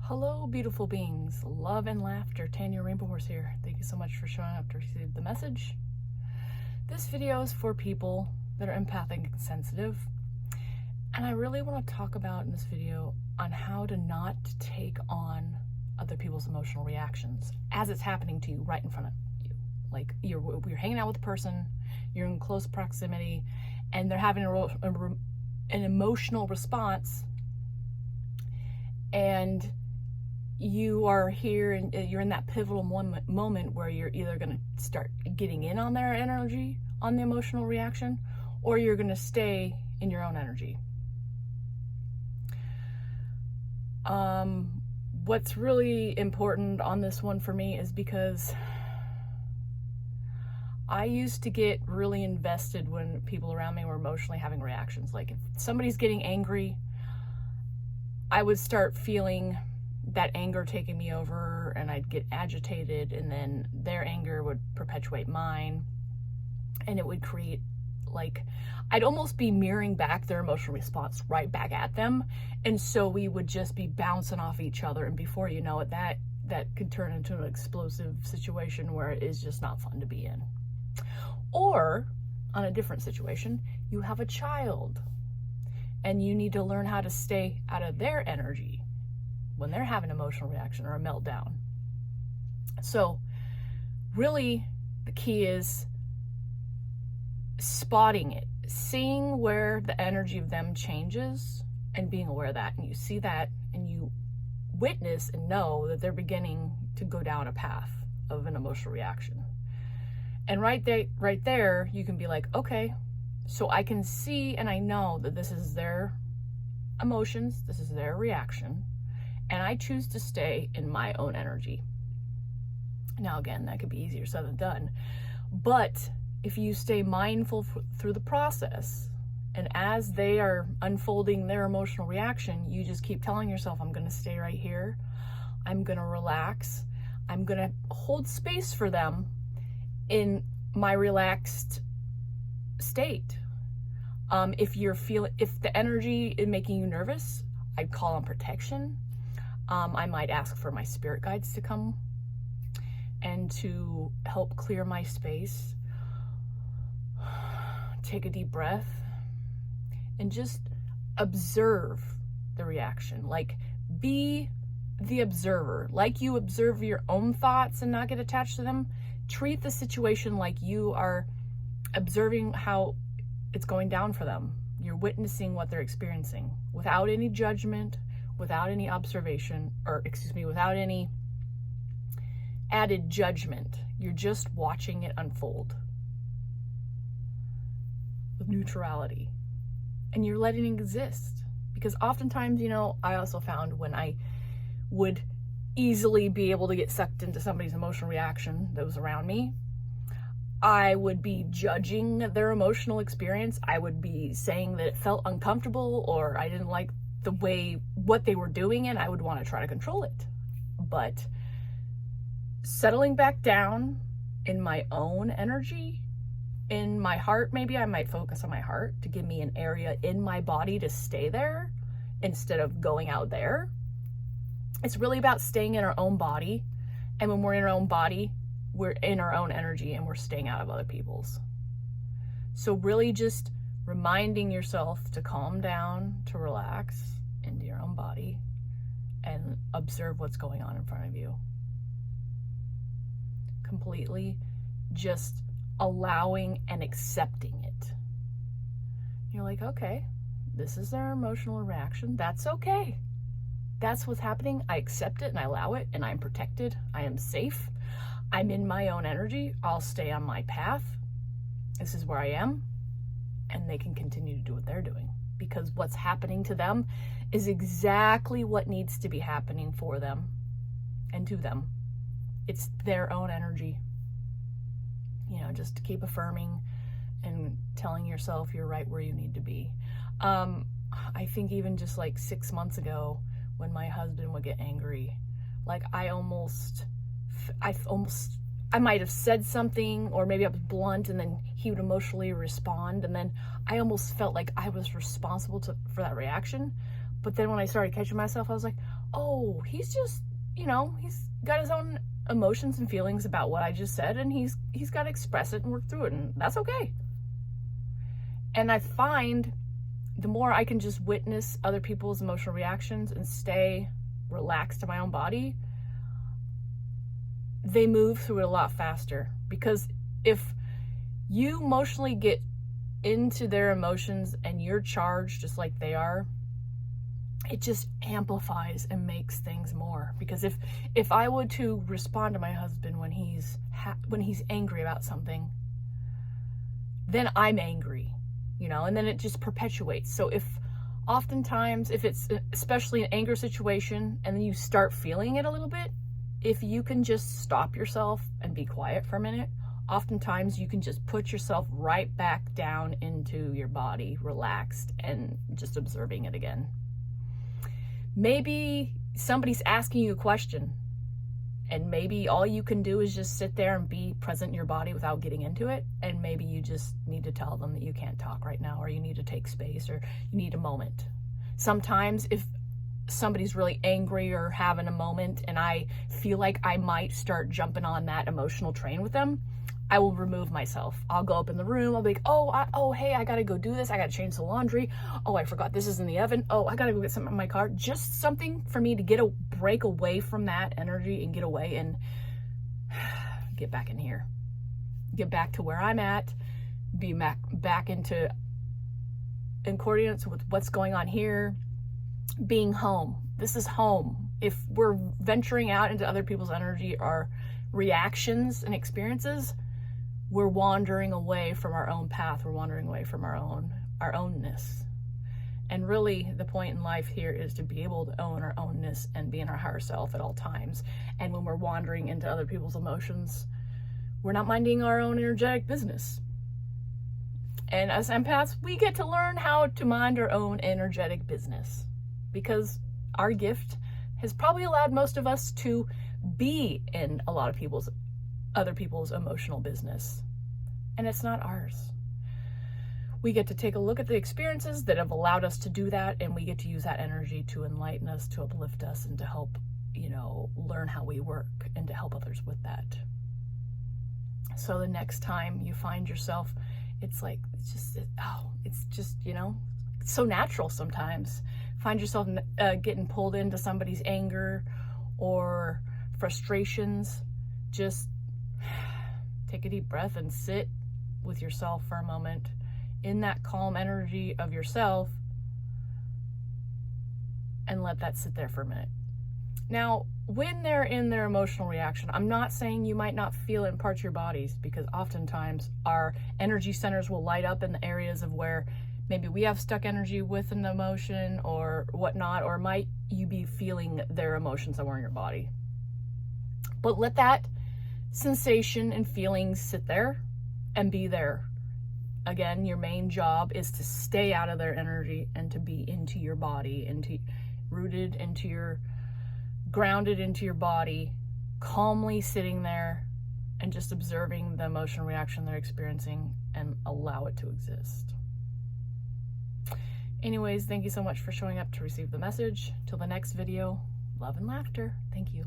Hello, beautiful beings. Love and laughter. Tanya Rainbow Horse here. Thank you so much for showing up to receive the message. This video is for people that are empathic and sensitive. And I really want to talk about in this video on how to not take on other people's emotional reactions as it's happening to you right in front of you. Like you're hanging out with a person, you're in close proximity, and they're having an emotional response, and you are here and you're in that pivotal moment where you're either going to start getting in on their energy, on the emotional reaction, or you're going to stay in your own energy. What's really important on this one for me is because I used to get really invested when people around me were emotionally having reactions. Like if somebody's getting angry, I would start feeling that anger taking me over, and I'd get agitated, and then their anger would perpetuate mine, and it would create, like, I'd almost be mirroring back their emotional response right back at them, and so we would just be bouncing off each other, and before you know it, that could turn into an explosive situation where it is just not fun to be in. Or, on a different situation, you have a child, and you need to learn how to stay out of their energy when they're having an emotional reaction or a meltdown. So really the key is spotting it, seeing where the energy of them changes and being aware of that. And you see that and you witness and know that they're beginning to go down a path of an emotional reaction. And right there, you can be like, okay, so I can see and I know that this is their emotions, this is their reaction, and I choose to stay in my own energy. Now again, that could be easier said than done, but if you stay mindful through the process, and as they are unfolding their emotional reaction, you just keep telling yourself, I'm gonna stay right here, I'm gonna relax, I'm gonna hold space for them in my relaxed state. If the energy is making you nervous, I'd call on protection. I might ask for my spirit guides to come and to help clear my space. Take a deep breath and just observe the reaction. Like, be the observer. Like you observe your own thoughts and not get attached to them. Treat the situation like you are observing how it's going down for them. You're witnessing what they're experiencing without any judgment, without any observation, without any added judgment. You're just watching it unfold with neutrality, and you're letting it exist. Because oftentimes, I also found when I would easily be able to get sucked into somebody's emotional reaction that was around me, I would be judging their emotional experience. I would be saying that it felt uncomfortable, or I didn't like what they were doing, and I would want to try to control it. But settling back down in my own energy, in my heart, maybe I might focus on my heart to give me an area in my body to stay there instead of going out there. It's really about staying in our own body, and when we're in our own body, we're in our own energy and we're staying out of other people's. So really just reminding yourself to calm down, to relax into your own body and observe what's going on in front of you. Completely just allowing and accepting it. You're like, okay, this is their emotional reaction. That's okay. That's what's happening. I accept it and I allow it, and I'm protected. I am safe. I'm in my own energy. I'll stay on my path. This is where I am. And they can continue to do what they're doing, because what's happening to them is exactly what needs to be happening for them and to them. It's their own energy. Just to keep affirming and telling yourself you're right where you need to be. I think even just like 6 months ago, when my husband would get angry, like I might have said something, or maybe I was blunt, and then he would emotionally respond, and then I almost felt like I was responsible for that reaction. But then when I started catching myself, I was like, oh, he's just, he's got his own emotions and feelings about what I just said, and he's got to express it and work through it, and that's okay. And I find the more I can just witness other people's emotional reactions and stay relaxed in my own body, they move through it a lot faster. Because if you emotionally get into their emotions and you're charged just like they are, it just amplifies and makes things more. Because if I were to respond to my husband when he's angry about something, then I'm angry, and then it just perpetuates. So oftentimes if it's especially an anger situation and then you start feeling it a little bit, if you can just stop yourself and be quiet for a minute, oftentimes you can just put yourself right back down into your body, relaxed and just observing it again. Maybe somebody's asking you a question, and maybe all you can do is just sit there and be present in your body without getting into it. And maybe you just need to tell them that you can't talk right now, or you need to take space, or you need a moment. Sometimes if somebody's really angry or having a moment and I feel like I might start jumping on that emotional train with them, I will remove myself. I'll go up in the room. I'll be like, hey, I gotta go do this. I gotta change the laundry. Oh, I forgot this is in the oven. Oh, I gotta go get something in my car. Just something for me to break away from that energy and get away and get back in here. Get back to where I'm at. Be back into accordance with what's going on here. Being home. This is home. If we're venturing out into other people's energy or reactions and experiences, we're wandering away from our own path. We're wandering away from our ownness. And really the point in life here is to be able to own our ownness and be in our higher self at all times. And when we're wandering into other people's emotions, we're not minding our own energetic business. And as empaths, we get to learn how to mind our own energetic business, because our gift has probably allowed most of us to be in a lot of other people's emotional business, and it's not ours. We get to take a look at the experiences that have allowed us to do that, and we get to use that energy to enlighten us, to uplift us, and to help, learn how we work and to help others with that. So the next time you find yourself, it's just so natural sometimes. Find yourself getting pulled into somebody's anger or frustrations, just take a deep breath and sit with yourself for a moment in that calm energy of yourself and let that sit there for a minute. Now, when they're in their emotional reaction, I'm not saying you might not feel it in parts of your bodies, because oftentimes our energy centers will light up in the areas of where maybe we have stuck energy with an emotion or whatnot, or might you be feeling their emotions somewhere in your body. But let that sensation and feelings sit there and be there. Again, your main job is to stay out of their energy and to be into your body, grounded into your body, calmly sitting there and just observing the emotional reaction they're experiencing and allow it to exist. Anyways, thank you so much for showing up to receive the message. Till the next video, love and laughter. Thank you.